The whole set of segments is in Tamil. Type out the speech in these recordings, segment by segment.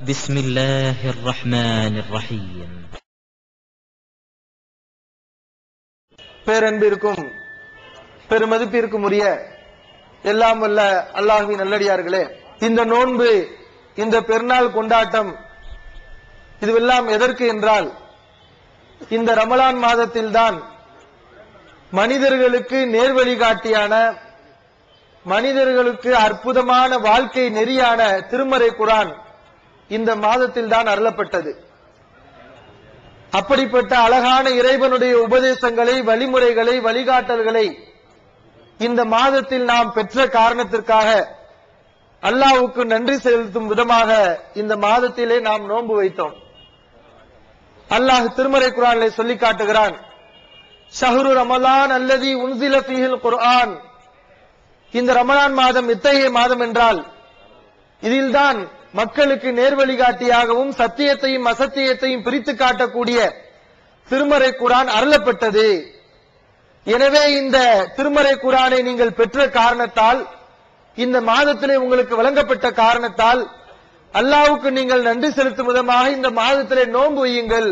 بسم الله الرحمن الرحيم. பேரன்பிற்கும் பெருமதிப்பிற்கும் உரிய எல்லாம் வல்ல அல்லாஹ்வின் நல்லடியார்களே, இந்த நோன்பு, இந்த பெருநாள் கொண்டாட்டம் இதுவெல்லாம் எதற்கு என்றால், இந்த ரமலான் மாதத்தில்தான் மனிதர்களுக்கு நேர்வழிகாட்டியான, மனிதர்களுக்கு அற்புதமான வாழ்க்கை நெறியான திருமறை குர்ஆன் இந்த மாதத்தில் தான் அருளப்பட்டது. அப்படிப்பட்ட அழகான இறைவனுடைய உபதேசங்களை, வழிமுறைகளை, வழிகாட்டல்களை இந்த மாதத்தில் நாம் பெற்ற காரணத்திற்காக அல்லாஹ்வுக்கு நன்றி செலுத்தும் விதமாக இந்த மாதத்திலே நாம் நோன்பு வைத்தோம். அல்லாஹ் திருமறை குர்ஆனிலே சொல்லி காட்டுகிறான், ஷஹ்ரு ரமலான் அல்லதி உன்சில ஃபீஹில் குர்ஆன். இந்த ரமலான் மாதம் இத்தகைய மாதம் என்றால், இதில்தான் மக்களுக்கு நேர்வழிகாட்டியாகவும் சத்தியத்தையும் அசத்தியத்தையும் பிரித்து காட்டக்கூடிய திருமறை குர்ஆன் அருளப்பட்டது. எனவே இந்த திருமறை குர்ஆனை நீங்கள் பெற்ற காரணத்தால், இந்த மாதத்திலே உங்களுக்கு வழங்கப்பட்ட காரணத்தால், அல்லாஹ்வுக்கு நீங்கள் நன்றி செலுத்தும் விதமாக இந்த மாதத்திலே நோன்பு வையுங்கள்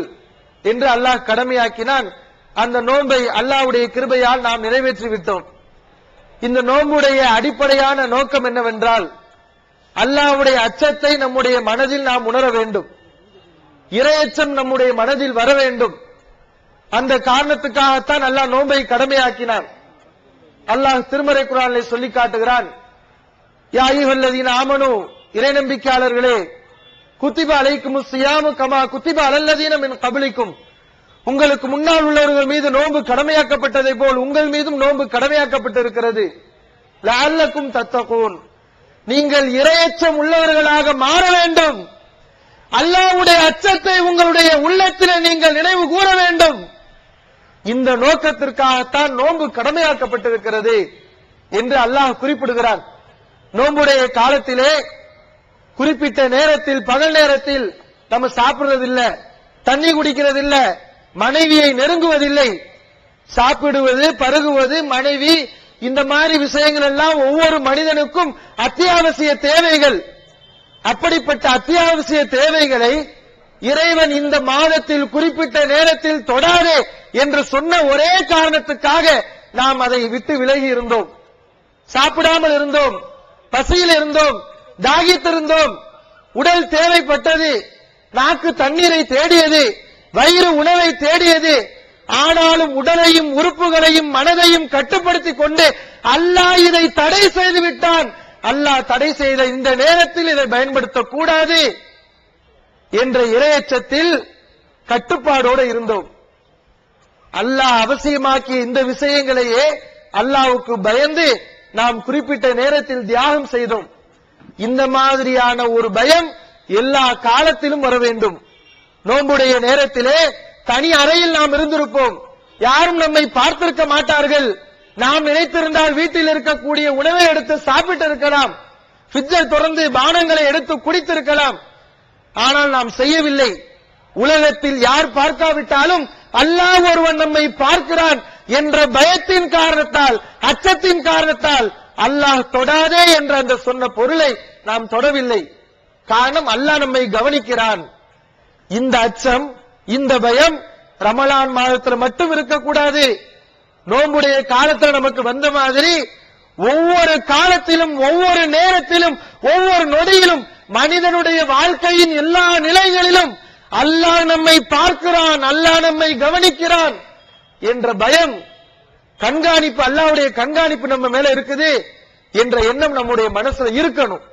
என்று அல்லாஹ் கடமையாக்கினான். அந்த நோன்பை அல்லாஹ்வுடைய கிருபையால் நாம் நிறைவேற்றி விட்டோம். இந்த நோன்புடைய அடிப்படையான நோக்கம் என்னவென்றால், அல்லாஹ்வுடைய அச்சத்தை நம்முடைய மனதில் நாம் உணர வேண்டும், இறையச்சம் நம்முடைய மனதில் வர வேண்டும். அந்த காரணத்துக்காகத்தான் அல்லாஹ் நோன்பை கடமையாக்கினான். அல்லாஹ் திருமறை குர்ஆனிலே சொல்லி காட்டுகிறான், யா அய்யுஹல்லதீன ஆமனூ, இறை நம்பிக்கையாளர்களே, குத்திப அலைக்குமுஸ் ஸியாமு கமா குத்திப அலல்லதீன மின் கப்லிக்கும், உங்களுக்கு முன்னால் உள்ளவர்கள் மீது நோன்பு கடமையாக்கப்பட்டதை போல் உங்கள் மீதும் நோன்பு கடமையாக்கப்பட்டிருக்கிறது. லஅல்லக்கும் தத்தகூன், நீங்கள் இறையச்சம் உள்ளவர்களாக மாற வேண்டும். அல்லாஹ்வுடைய அச்சத்தை உங்களுடைய உள்ளத்தில் நீங்கள் நினைவு கூற வேண்டும். இந்த நோக்கத்திற்காகத்தான் நோன்பு கடமையாக்கப்பட்டிருக்கிறது என்று அல்லாஹ் குறிப்பிடுகிறான். நோன்புடைய காலத்திலே குறிப்பிட்ட நேரத்தில், பகல் நேரத்தில் நம்ம சாப்பிடுறதில்லை, தண்ணி குடிக்கிறதில்லை, மனைவியை நெருங்குவதில்லை. சாப்பிடுவது, பருகுவது, மனைவி, இந்த மாதிரி விஷயங்கள் எல்லாம் ஒவ்வொரு மனிதனுக்கும் அத்தியாவசிய தேவைகள். அப்படிப்பட்ட அத்தியாவசிய தேவைகளை இறைவன் இந்த மாதத்தில் குறிப்பிட்ட நேரத்தில் தொடாதே என்று சொன்ன ஒரே காரணத்துக்காக நாம் அதை விட்டு விலகி இருந்தோம். சாப்பிடாமல் இருந்தோம், பசியில் இருந்தோம், தாகித்திருந்தோம், உடல் தேவைப்பட்டது, நாக்கு தண்ணீரை தேடியது, வயிறு உணவை தேடியது. ஆனாலும் உடலையும் உறுப்புகளையும் மனதையும் கட்டுப்படுத்திக் கொண்டு அல்லாஹ் இதை தடை செய்து விட்டான். அல்லாஹ் தடை செய்த இந்த நேரத்தில் இதை பயன்படுத்தக் கூடாது என்ற இறையச்சத்தில் கட்டுப்பாடோடு இருந்தோம். அல்லாஹ் அவசியமாக்கிய இந்த விஷயங்களையே அல்லாஹ்வுக்கு பயந்து நாம் குறிப்பிட்ட நேரத்தில் தியாகம் செய்தோம். இந்த மாதிரியான ஒரு பயம் எல்லா காலத்திலும் வர வேண்டும். நோன்புடைய நேரத்திலே தனி அறையில் நாம் இருந்திருப்போம், யாரும் நம்மை பார்த்திருக்க மாட்டார்கள். நாம் நினைத்திருந்தால் வீட்டில் இருக்கக்கூடிய உணவை எடுத்து சாப்பிட்டு இருக்கலாம், ஃப்ரிட்ஜை திறந்து பானங்களை எடுத்து குடித்திருக்கலாம். ஆனால் நாம் செய்யவில்லை. உலகத்தில் யார் பார்க்காவிட்டாலும் அல்லாஹ் ஒருவன் நம்மை பார்க்கிறான் என்ற பயத்தின் காரணத்தால், அச்சத்தின் காரணத்தால் அல்லாஹ் தொடாதே என்ற அந்த சொன்ன பொருளை நாம் தொடவில்லை. காரணம், அல்லாஹ் நம்மை கவனிக்கிறான். இந்த அச்சம், இந்த பயம் ரமலான் மாதத்தில் மட்டும் இருக்கக்கூடாது. நோன்புடைய காலத்தில் நமக்கு வந்த மாதிரி ஒவ்வொரு காலத்திலும், ஒவ்வொரு நேரத்திலும், ஒவ்வொரு நொடியிலும், மனிதனுடைய வாழ்க்கையின் எல்லா நிலைகளிலும் அல்லாஹ் நம்மை பார்க்கிறான், அல்லாஹ் நம்மை கவனிக்கிறான் என்ற பயம், கண்காணிப்பு, அல்லாஹ்வுடைய கண்காணிப்பு நம்ம மேல இருக்குது என்ற எண்ணம் நம்முடைய மனசுல இருக்கணும்.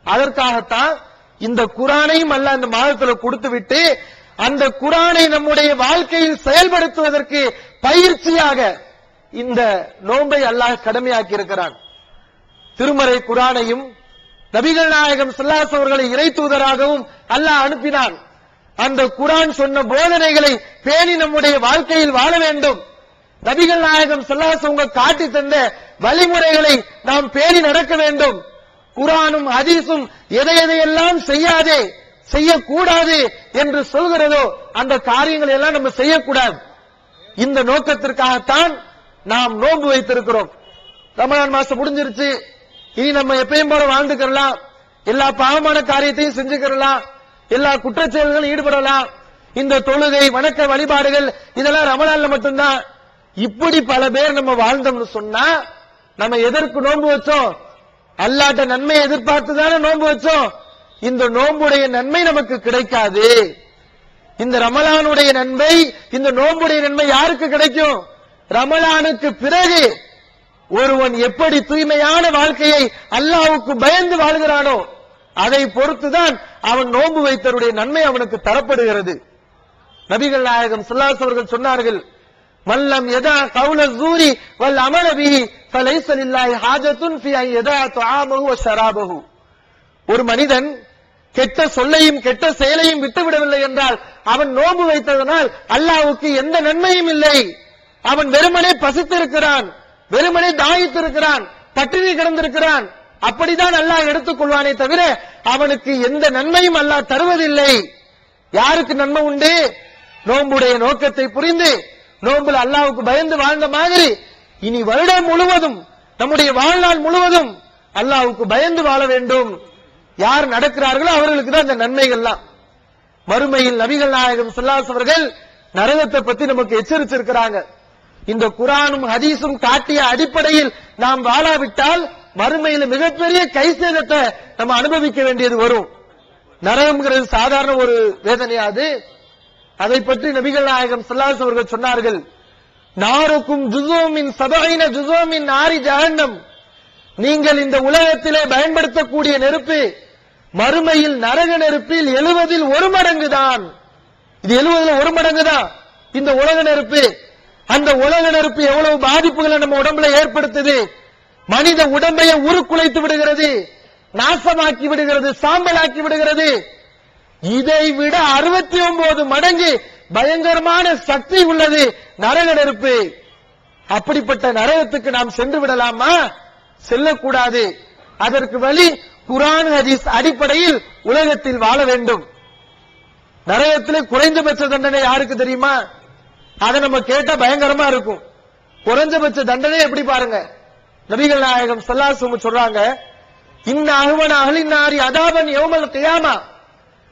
அதற்காகத்தான் இந்த குர்ஆனையும் அல்லாஹ் இந்த மாதத்துல கொடுத்து விட்டு அந்த குர்ஆனை நம்முடைய வாழ்க்கையில் செயல்படுத்துவதற்கு பயிற்சியாக இந்த நோன்பை அல்லாஹ் கடமையாக்கி இருக்கிறான். திருமறை குர்ஆனையும் நபிகள் நாயகம் ஸல்லல்லாஹு அலைஹி வஸல்லம் அவர்களை இறை தூதராகவும் அல்லாஹ் அனுப்பினான். அந்த குர்ஆன் சொன்ன போதனைகளை பேணி நம்முடைய வாழ்க்கையில் வாழ வேண்டும். நபிகள் நாயகம் ஸல்லல்லாஹு அலைஹி வஸல்லம் காட்டி தந்த வழிமுறைகளை நாம் பேணி நடக்க வேண்டும். குர்ஆனும் ஹதீஸும் எதையெல்லாம் செய்யாதே, செய்யக்கூடாது என்று சொல்கிறதோ அந்த காரியங்களை எல்லாம் நம்ம செய்யக்கூடாது. இந்த நோக்கத்திற்காகத்தான் நாம் நோன்பு வைத்திருக்கிறோம். ரமலான் மாசம் முடிஞ்சிருச்சு, இனி நம்ம எப்பயும் போல வாழ்ந்துக்கலாம், எல்லா பாவமான காரியத்தையும் செஞ்சுக்கலாம், எல்லா குற்றச்செயல்களும் ஈடுபடலாம். இந்த தொழுகை வணக்க வழிபாடுகள் இதெல்லாம் ரமலான்ல மட்டும்தான். இப்படி பல பேர் நம்ம வாழ்ந்தோம்னு சொன்னா நம்ம எதற்கு நோன்பு வச்சோம்? அல்லாஹ்ட்ட நன்மை எதிர்பார்த்துதானே நோன்பு வச்சோம். இந்த நோன்புடைய நன்மை நமக்கு கிடைக்காது. இந்த ரமலானுடைய நன்மை, இந்த நோன்புடைய நன்மை யாருக்கு கிடைக்கும்? ரமலானுக்கு பிறகு ஒருவன் எப்படி தூய்மையான வாழ்க்கையை அல்லாஹ்வுக்கு பயந்து வாழ்கிறானோ அதை பொறுத்துதான் அவன் நோன்பு வைத்தவருடைய நன்மை அவனுக்கு தரப்படுகிறது. நபிகள் நாயகம் ஸல்லல்லாஹு அலைஹி வஸல்லம் சொன்னார்கள், மல்லம் யதா கௌல ஸூரி வல் அமல பிஹி ஃபலைஸ லில்லாஹி ஹாஜத்துன் ஃபீ அன் யதா துஆமஹு வ ஷராபஹு. ஒரு மனிதன் கெட்ட சொல்லையும் கெட்ட செயலையும் விட்டுவிடவில்லை என்றால் அவன் நோன்பு வைத்ததனால் அல்லாஹ்வுக்கு எந்த நன்மையும் இல்லை. அவன் வெறுமனே பசித்திருக்கிறான், வெறுமனே தாயித்திருக்கிறான், பட்டினி கிடந்திருக்கிறான். அப்படிதான் அல்லாஹ் எடுத்துக் கொள்வானே தவிர அவனுக்கு எந்த நன்மையும் அல்லாஹ் தருவதில்லை. யாருக்கு நன்மை உண்டு? நோன்புடைய நோக்கத்தை புரிந்து நோன்புல அல்லாஹ்வுக்கு பயந்து வாழ்ந்த மாதிரி இனி வருடம் முழுவதும் நம்முடைய வாழ்நாள் முழுவதும் அல்லாஹ்வுக்கு பயந்து வாழ வேண்டும். யார் நடக்கிறார்களோ அவர்களுக்கு தான் இந்த நன்மைகள்லாம். மறுமையில் நபிகள் நாயகம் ஸல்லல்லாஹு அலைஹி அவர்கள் நரகத்தை பத்தி நமக்கு எச்சரிச்சிருக்கிறாங்க. இந்த குர்ஆனும் ஹதீஸும் காட்டிய அடிப்படையில் நாம் வாழாவிட்டால் மறுமையில் மிகப்பெரிய கைசேதத்தை நம்ம அனுபவிக்க வேண்டியது வரும். நரகம்ங்கிறது சாதாரண ஒரு வேதனையாது. அதை பற்றி நபிகள் நாயகம் ஸல்லல்லாஹு அலைஹி அவர்கள் சொன்னார்கள், நாருக்கும் ஜுஸூமின் 70 ஜுஸூமின் நாரி ஜஹன்னம். நீங்கள் இந்த உலகத்திலே பயன்படுத்தக்கூடிய நெருப்பு மறுமையில் நரக நெருப்பில் 70 1 மடங்கு தான். இது 70 1 மடங்கு தான் இந்த உலக நெருப்பு. அந்த உலக நெருப்பு எவ்வளவு பாதிப்புகளை நம்ம உடம்புல ஏற்படுத்துது. மனித உடம்பையை உருக்குலைத்து விடுகிறது, நாசமாக்கி விடுகிறது, சாம்பலாக்கி விடுகிறது. இதை விட 69 மடங்கு பயங்கரமான சக்தி உள்ளது நரக நெருப்பு. அப்படிப்பட்ட நரகத்துக்கு நாம் சென்று விடலாமா? செல்லக்கூடாது. அதற்கு வழி குர்ஆன் ஹதீஸ் அடிப்படையில் உலகத்தில் வாழ வேண்டும். நரகத்திலே குறைந்தபட்ச தண்டனை யாருக்கு தெரியுமா? அதை நம்ம கேட்டா பயங்கரமா இருக்கும். குறைஞ்சபட்ச தண்டனை எப்படி பாருங்க. நபிகள் நாயகம் ஸல்லல்லாஹு அலைஹி வஸல்லம் சொல்றாங்க, இன்ன அஹ்வன அஹ்லின் நாரி அதாபன் யௌமல் கியாமா.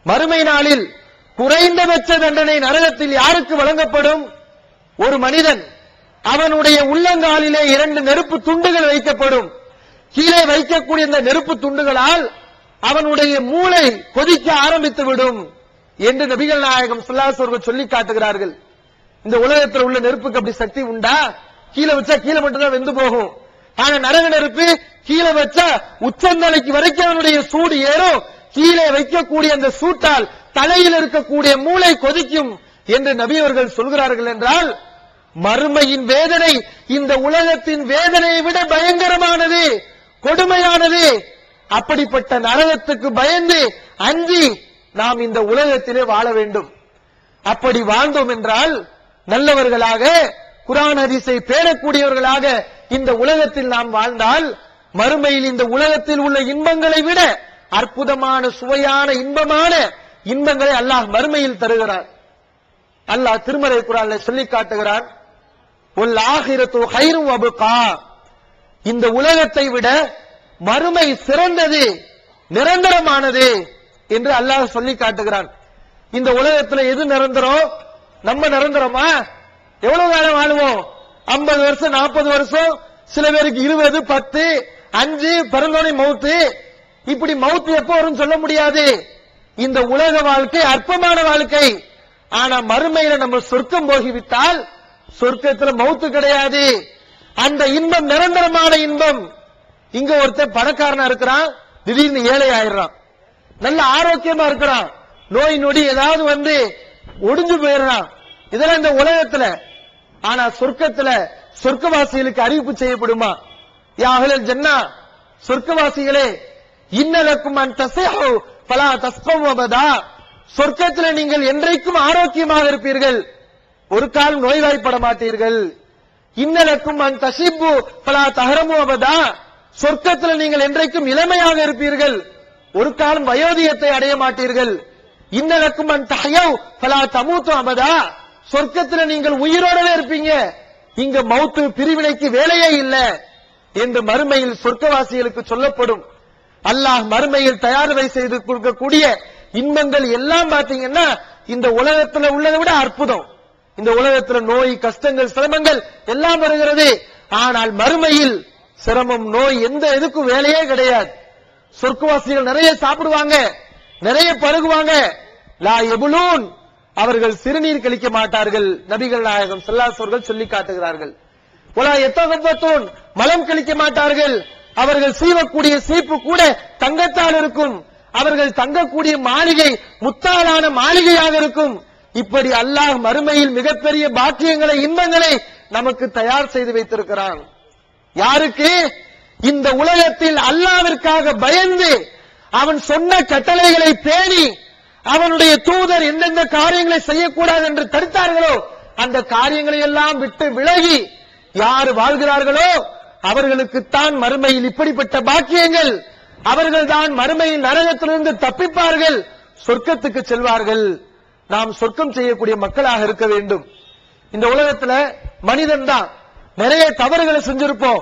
மறுமை நாளில் குறைந்தபட்ச தண்டனை நரகத்தில் யாருக்கு வழங்கப்படும்? ஒரு மனிதன் அவனுடைய உள்ளங்காலிலே 2 நெருப்பு துண்டுகள் வைக்கப்படும். கீழே வைக்கக்கூடிய இந்த நெருப்பு துண்டுகளால் அவனுடைய மூளை கொதிக்க ஆரம்பித்து விடும் என்று நபிகள் நாயகம் ஸல்லல்லாஹு அலைஹி வஸல்லம் சொல்லி காட்டுகிறார்கள். இந்த உலகத்தில் உள்ள நெருப்புக்கு அப்படி சக்தி உண்டா? கீழே வச்சா கீழே மட்டும் தான் வெந்து போகும். ஆனா நரக நெருப்பு கீழே வச்சா உச்சந்தலைக்கு வரைக்கும் அவனுடைய சூடு ஏறும். கீழே வைக்கக்கூடிய அந்த சூட்டால் தலையில் இருக்கக்கூடிய மூளை கொதிக்கும் என்று நபி அவர்கள் சொல்கிறார்கள் என்றால் மறுமையின் வேதனை இந்த உலகத்தின் வேதனையை விட பயங்கரமானது, கொடுமையானது. அப்படிப்பட்ட நரகத்துக்கு பயந்து அஞ்சி நாம் இந்த உலகத்திலே வாழ வேண்டும். அப்படி வாழ்ந்தோம் என்றால் நல்லவர்களாக குர்ஆன் ஹதீஸை பேணக்கூடியவர்களாக இந்த உலகத்தில் நாம் வாழ்ந்தால் மறுமையில் இந்த உலகத்தில் உள்ள இன்பங்களை விட அற்புதமான சுவையான இன்பமான இன்பங்களை அல்லாஹ் மறுமையில் தருகிறார். அல்லாஹ் திருமறை குர்ஆன்ல சொல்லி காட்டுகிறான், வல் ஆகிரத்து கைரும் வபகா. இந்த உலகத்தை விட மறுமை சிறந்தது, நிரந்தரமானது என்று அல்லாஹ் சொல்லி காட்டுகிறான். இந்த உலகத்தில் எது நிரந்தரம்? நம்ம நிரந்தரமா? எவ்வளவு காலம் வாழுவோம்? 50 வருஷம், 40 வருஷம், சில பேருக்கு 20, 10, 5, பிறந்தோனே மௌத்து. இப்படி மௌத்து எப்போ வரும் சொல்ல முடியாது. இந்த உலக வாழ்க்கை அற்பமான வாழ்க்கை. ஆனா மறுமையில நம்ம சொர்க்கம் போகிவிட்டால் சொர்க்கத்துல மௌத்து கிடையாது. அந்த இன்பம் நிரந்தரமான இன்பம். இங்க ஒருத்தன் பணக்காரனா இருக்கிறான், திடீர்னு ஏழை ஆயிடுறான். நல்ல ஆரோக்கியமா இருக்கிறான், நோய் நொடி ஏதாவது வந்து ஒடிஞ்சு போயிடுறான். இதெல்லாம் இந்த உலகத்துல. ஆனா சொர்க்கத்துல சொர்க்கவாசிகளுக்கு அறிவிப்பு செய்யப்படுமா? யா அஹ்லல் ஜன்னா, சொர்க்கவாசிகளே, இன்னலக்கும் அன் தஸஹு ஃபலா தஸ்கவு அபதா. சொர்க்கத்துல நீங்கள் என்றைக்கும் ஆரோக்கியமாக இருப்பீர்கள், ஒரு கால் நோய்வாய்ப்பட மாட்டீர்கள். இன்னலக்கும் அன் தஷிப்பு ஃபலா தஹரமு அபதா. சொர்க்கத்துல நீங்கள் என்றைக்கும் இளமையாக இருப்பீர்கள், ஒரு காலம் வயோதிகத்தை அடைய மாட்டீர்கள். இன்னலக்கும் அன் தஹயவ் ஃபலா தமூது அபதா. சொர்க்கத்துல நீங்கள் உயிரோடவே இருப்பீங்க, இங்க மௌத்து பிரிவினைக்கு வேலையே இல்ல என்று மறுமையில் சொர்க்கவாசிகளுக்கு சொல்லப்படும். அல்லாஹ் மறுமையில் தயார் செய்து கொடுக்கக்கூடிய இன்பங்கள் எல்லாம் பாத்தீங்கன்னா இந்த உலகத்துல உள்ளதை விட அற்புதம். இந்த உலகத்துல நோய், கஷ்டங்கள், சிரமங்கள் எல்லாம் வருகிறது. ஆனால் மறுமையில் சிரமம், நோய் எந்த எதுக்கும் வேலையே கிடையாது. சொர்க்கவாசிகள் நிறைய சாப்பிடுவாங்க, நிறைய பருகுவாங்க. லா எபுலூன், அவர்கள் சிறுநீர் கழிக்க மாட்டார்கள். நபிகள் நாயகம் ஸல்லல்லாஹு அலைஹி வஸல்லம் சொல்லி காட்டுகிறார்கள். வலா யதகப்பத்தூன், மலம் கழிக்க மாட்டார்கள். அவர்கள் சீவக்கூடிய சீப்பு கூட தங்கத்தால் இருக்கும். அவர்கள் தங்கக்கூடிய மாளிகை முத்தாலான மாளிகையாக இருக்கும். இப்படி அல்லாஹ் மறுமையில் மிகப்பெரிய பாக்கியங்களை, இன்பங்களை நமக்கு தயார் செய்து வைத்திருக்கிறான். யாருக்கு? இந்த உலகத்தில் அல்லாஹ்விற்காக பயந்து அவன் சொன்ன கட்டளைகளை பேணி அவனுடைய தூதர் எந்தெந்த காரியங்களை செய்யக்கூடாது என்று தடுத்தார்களோ அந்த காரியங்களை எல்லாம் விட்டு விலகி யார் வாழ்கிறார்களோ அவர்களுக்குத்தான் மறுமையில் இப்படிப்பட்ட பாக்கியங்கள். அவர்கள்தான் மறுமையில் நரகத்திலிருந்து தப்பிப்பார்கள், சொர்க்கத்துக்கு செல்வார்கள். நாம் சொர்க்கம் செய்யக்கூடிய மக்களாக இருக்க வேண்டும். இந்த உலகத்துல மனிதன் தான் நிறைய தவறுகளை செஞ்சிருப்போம்.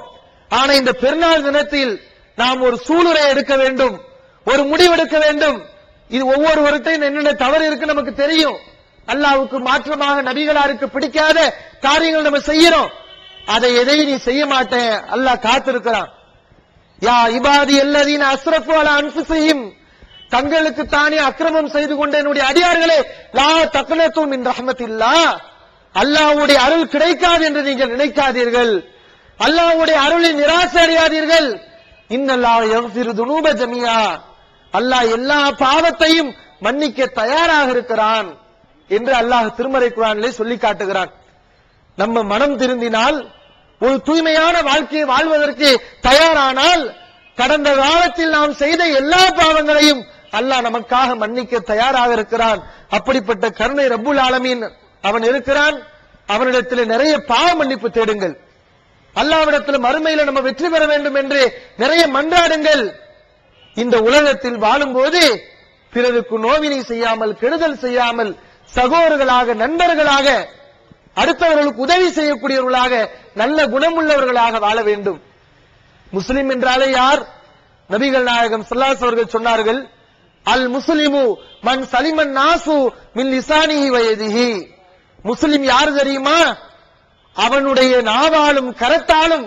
ஆனா இந்த பெருநாள் தினத்தில் நாம் ஒரு சூளுரை எடுக்க வேண்டும், ஒரு முடிவெடுக்க வேண்டும். இது ஒவ்வொருவருக்கும் என்னென்ன தவறு இருக்கு நமக்கு தெரியும். அல்லாஹ்வுக்கு மாற்றமாக நபிகளாருக்கு பிடிக்காத காரியங்கள் நம்ம செய்யறோம். அதை எதையும் நீ செய்ய மாட்டேன், அல்லாஹ் காத்திருக்கிறான். யா இபாதி அல்லதீன அஸ்ரஃபு அலா அன்ஃபுஸிஹிம், தங்களுக்கு தானே அக்கிரமம் செய்து கொண்ட என்னுடைய அடியார்களே, லா தக்னது மின் ரஹ்மத்தில்லாஹ், அல்லாஹ்வுடைய அருள் கிடைக்காது என்று நீங்கள் நினைக்காதீர்கள். அல்லாஹ்வுடைய அருளை நிராசை அடையாதீர்கள். இன்னல்லாஹ் யக்ஃபிரு துனூப ஜமீஆ, அல்லாஹ் எல்லா பாவத்தையும் மன்னிக்க தயாராக இருக்கிறான் என்று அல்லாஹ் திருமறை குர்ஆனிலே சொல்லி காட்டுகிறான். நம்ம மனம் திருந்தினால், ஒரு தூய்மையான வாழ்க்கையை வாழ்வதற்கு தயாரானால், கடந்த காலத்தில் நாம் செய்த எல்லா பாவங்களையும் அல்லாஹ் நமக்காக மன்னிக்க தயாராக இருக்கிறான். அப்படிப்பட்ட கருணை ரப்புல் ஆலமீன் அவன் இருக்கிறான். அவனிடத்தில் நிறைய பாவ மன்னிப்பு தேடுங்கள். அல்லாஹ்விடத்தில் மறுமையில நம்ம வெற்றி பெற வேண்டும் என்று நிறைய மன்றாடுங்கள். இந்த உலகத்தில் வாழும்போது பிறருக்கு நோவினை செய்யாமல், கெடுதல் செய்யாமல், சகோதரர்களாக, நண்பர்களாக, அடுத்தவர்களுக்கு உதவி செய்யக்கூடியவர்களாக, நல்ல குணமுள்ளவர்களாக வாழ வேண்டும். முஸ்லிம் என்றாலே யார்? நபிகள் நாயகம் ஸல்லல்லாஹு அலைஹி வஸல்லம் சொன்னார்கள், அல் முஸ்லிமு மன் சலிமன் நாசு மின் லிசானிஹி வ யதிஹி. முஸ்லிம் யார் தெரியுமா? அவனுடைய நாவாலும் கரத்தாலும்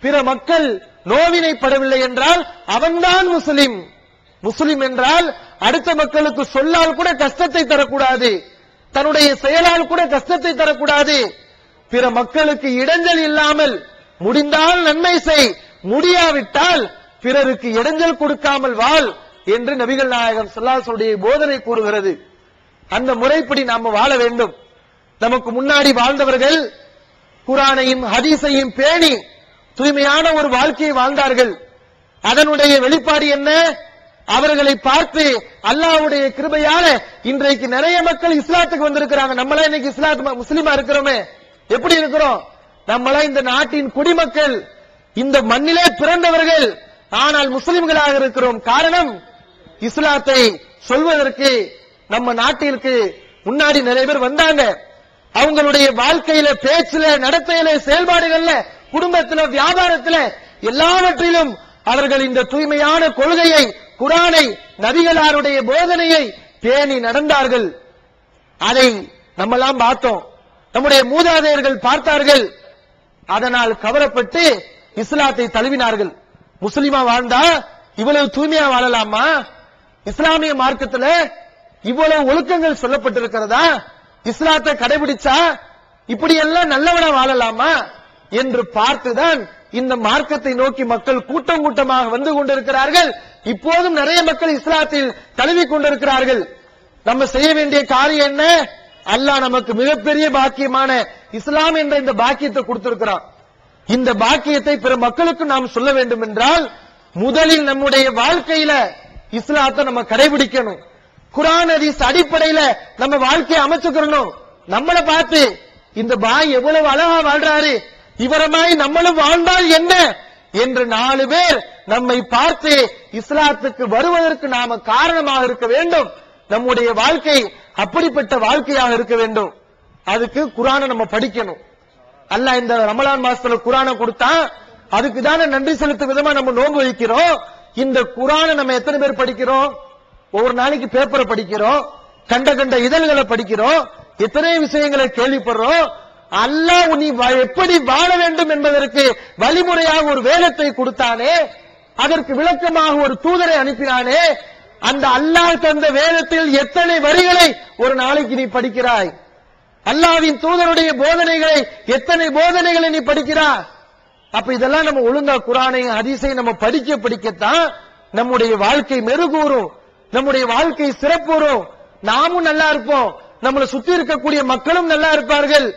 பிற மக்கள் நோவினைப்படவில்லை என்றால் அவன்தான் முஸ்லிம். முஸ்லிம் என்றால் அடுத்த மக்களுக்கு சொல்லால் கூட கஷ்டத்தை தரக்கூடாது, தன்னுடைய செயலால் கூட கஷ்டத்தை தரக்கூடாது. பிற மக்களுக்கு இடைஞ்சல் இல்லாமல் முடிந்தால் நன்மை செய், முடியாவிட்டால் பிறருக்கு இடைஞ்சல் கொடுக்காமல் வாழ் என்று நபிகள் நாயகம் ஸல்லல்லாஹு அலைஹி வஸல்லம் போதனை கூறுகிறது. அந்த முறைப்படி நாம வாழ வேண்டும். நமக்கு முன்னாடி வாழ்ந்தவர்கள் குர்ஆனையும் ஹதீஸையும் பேணி தூய்மையான ஒரு வாழ்க்கையை வாழ்ந்தார்கள். அதனுடைய வெளிப்பாடு என்ன? அவர்களை பார்த்து அல்லாஹ்வுடைய கிருபையால இன்றைக்கு நிறைய மக்கள் இஸ்லாத்துக்கு வந்திருக்கிறாங்க. நம்மளா இன்னைக்கு இஸ்லாத்து முஸ்லிமா இருக்கிறோமே, எப்படி இருக்கிறோம்? நம்மளா இந்த நாட்டின் குடிமக்கள், இந்த மண்ணிலே பிறந்தவர்கள், ஆனால் முஸ்லிம்களாக இருக்கிறோம். காரணம், இஸ்லாத்தை சொல்வதற்கு நம்ம நாட்டிற்கு முன்னாடி நிறைய பேர் வந்தாங்க. அவங்களுடைய வாழ்க்கையில, பேச்சில, நடத்தையில, செயல்பாடுகள்ல, குடும்பத்தில, வியாபாரத்தில, எல்லாவற்றிலும் அவர்கள் இந்த தூய்மையான கொள்கையை, குர்ஆனை, நபிகளாருடைய போதனையை பேணி நடந்தார்கள். அதை நம்மெல்லாம் பார்த்தோம், நம்முடைய மூதாதையர்கள் பார்த்தார்கள். அதனால் கவரப்பட்டு இஸ்லாத்தை தழுவினார்கள். முஸ்லிமா வாழ்ந்தா இவ்வளவு தூய்மையா வாழலாமா? இஸ்லாமிய மார்க்கத்துல இவ்வளவு ஒழுக்கங்கள் சொல்லப்பட்டிருக்கிறதா? இஸ்லாத்தை கடைபிடிச்சா இப்படி எல்லாம் நல்லவனா வாழலாமா என்று பார்த்துதான் இந்த மார்க்கத்தை நோக்கி மக்கள் கூட்டம் கூட்டமாக வந்து கொண்டிருக்கிறார்கள். இப்போதும் நிறைய மக்கள் இஸ்லாத்தில் தழுவி கொண்டிருக்கிறார்கள். நம்ம செய்ய வேண்டிய காரியம் என்ன? அல்லாஹ் நமக்கு மிகப்பெரிய பாக்கியமான இஸ்லாம் என்ற இந்த பாக்கியத்தை கொடுத்திருக்கிறான். இந்த பாக்கியத்தை பிற மக்களுக்கு நாம் சொல்ல வேண்டும் என்றால் முதலில் நம்முடைய வாழ்க்கையில இஸ்லாத்தை நம்ம கடைபிடிக்கணும். குர்ஆன் ஹதீஸ் அடிப்படையில நம்ம வாழ்க்கையை அமைச்சுக்கணும். நம்மளை பார்த்து இந்த பாய் எவ்வளவு அழகா வாழ்றாரு, இவரமாய் நம்மளும் வாழ்ந்தால் என்ன என்று 4 பேர் நம்மை பார்த்து இஸ்லாத்துக்கு வருவதற்கு நாம காரணமாக இருக்க வேண்டும். நம்முடைய வாழ்க்கை அப்படிப்பட்ட வாழ்க்கையாக இருக்க வேண்டும். அதுக்கு குர்ஆனை நம்ம படிக்கணும். அல்லாஹ் இந்த ரமலான் மாசத்துல குர்ஆனை கொடுத்தா அதுக்கு தானே நன்றி செலுத்தும் விதமா நம்ம நோன்பு வைக்கிறோம். இந்த குர்ஆனை நம்ம எத்தனை பேர் படிக்கிறோம்? ஒவ்வொரு நாளைக்கு பேப்பரை படிக்கிறோம், கண்ட கண்ட இதழ்களை படிக்கிறோம், எத்தனை விஷயங்களை கேள்விப்படுறோம். அல்லாஹ் நீ எப்படி வாழ வேண்டும் என்பதற்கு வழிமுறையாக ஒரு வேதத்தை கொடுத்தானே, அதற்கு விளக்கமாக ஒரு தூதரை அனுப்பினானே, அந்த அல்லாஹ் தந்த வேதத்தில் எத்தனை வரிகளை ஒரு நாளைக்கு நீ படிக்கிறாய்? அல்லாஹ்வின் தூதருடைய போதனைகளை எத்தனை போதனைகளை நீ படிக்கிறாய்? அப்ப இதெல்லாம் நம்ம ஒழுங்கா குர்ஆனை ஹதீஸை நம்ம படிக்கத்தான் நம்முடைய வாழ்க்கை மெருகூறும், நம்முடைய வாழ்க்கை சிறப்புறும், நாமும் நல்லா இருப்போம், நம்மளை சுத்தி இருக்கக்கூடிய மக்களும் நல்லா இருப்பார்கள்.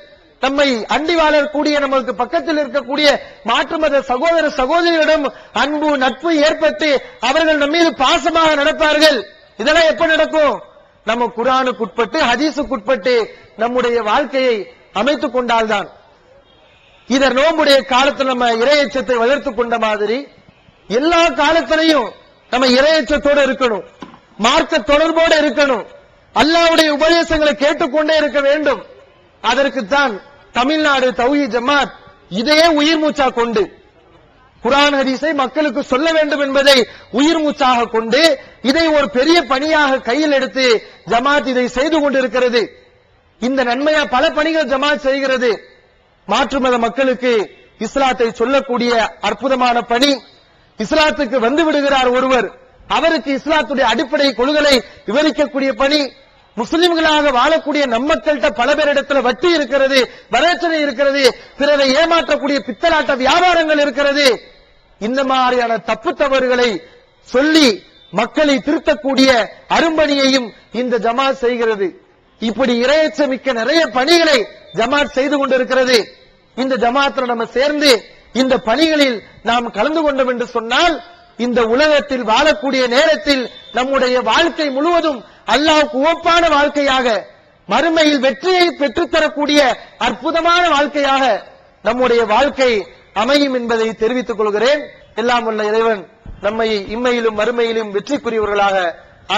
நம்மை அண்டி வாழக்கூடிய நமக்கு பக்கத்தில் இருக்கக்கூடிய மாற்று மத சகோதர சகோதரிகளிடம் அன்பு நட்பு ஏற்பட்டு அவர்கள் நம்ம மீது பாசமாக நடப்பார்கள். இதெல்லாம் எப்ப நடக்கும்? நம்ம குர்ஆனுக்கு உட்பட்டு ஹதீஸுக்கு உட்பட்டு நம்முடைய வாழ்க்கையை அமைத்துக் கொண்டால்தான். இதர் நோம்புடைய காலத்தில் நம்ம இறையச்சத்தை வளர்த்துக் கொண்ட மாதிரி எல்லா காலத்திலையும் நம்ம இறையச்சத்தோடு இருக்கணும், மார்க்க தொடர்போடு இருக்கணும், அல்லாஹ்வுடைய உபதேசங்களை கேட்டுக்கொண்டே இருக்க வேண்டும். அதற்குத்தான் தமிழ்நாடு தௌஹீத் ஜமாத் இதையே உயிர் மூச்சா கொண்டு குர்ஆன் ஹதீஸை மக்களுக்கு சொல்ல வேண்டும் என்பதை உயிர் மூச்சாக கொண்டு இதை ஒரு பெரிய பணியாக கையில் எடுத்து ஜமாத் இதை செய்து கொண்டிருக்கிறது. இந்த நன்மையா பல பணிகள் ஜமாத் செய்கிறது. மாற்று மத மக்களுக்கு இஸ்லாத்தை சொல்லக்கூடிய அற்புதமான பணி. இஸ்லாத்துக்கு வந்து விடுகிறார் ஒருவர், அவருக்கு இஸ்லாத்துடைய அடிப்படை கொள்கைகளை விவரிக்கக்கூடிய பணி. முஸ்லிம்களாக வாழக்கூடிய நம்மக்கள்கிட்ட பல பேரிடத்துல வட்டி இருக்கிறது, வரதட்சணை இருக்கிறது, பிறரை ஏமாற்றக்கூடிய பித்தலாட்ட வியாபாரங்கள் இருக்கிறது. இந்த மாதிரியான தப்பு தவறுகளை சொல்லி மக்களை திருத்தக்கூடிய அரும்பணியையும் இந்த ஜமாத் செய்கிறது. இப்படி இறையச்சமிக்க நிறைய பணிகளை ஜமாத் செய்து கொண்டிருக்கிறது. இந்த ஜமாத்துல நம்ம சேர்ந்து இந்த பணிகளில் நாம் கலந்து கொண்டோம் என்று சொன்னால் இந்த உலகத்தில் வாழக்கூடிய நேரத்தில் நம்முடைய வாழ்க்கை முழுவதும் அல்லாஹ்வுக்கு உவப்பான வாழ்க்கையாக, மறுமையில் வெற்றியை பெற்றுத்தரக்கூடிய அற்புதமான வாழ்க்கையாக நம்முடைய வாழ்க்கை அமையும் என்பதை தெரிவித்துக் கொள்கிறேன். எல்லாம் வல்ல இறைவன் நம்மை இம்மையிலும் மறுமையிலும் வெற்றிக்குரியவர்களாக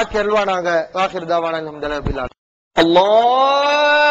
ஆக்கி அருள்வானாக. ஆகிர் தாவானா அல்ஹம்துலில்லாஹ். அல்லாஹ்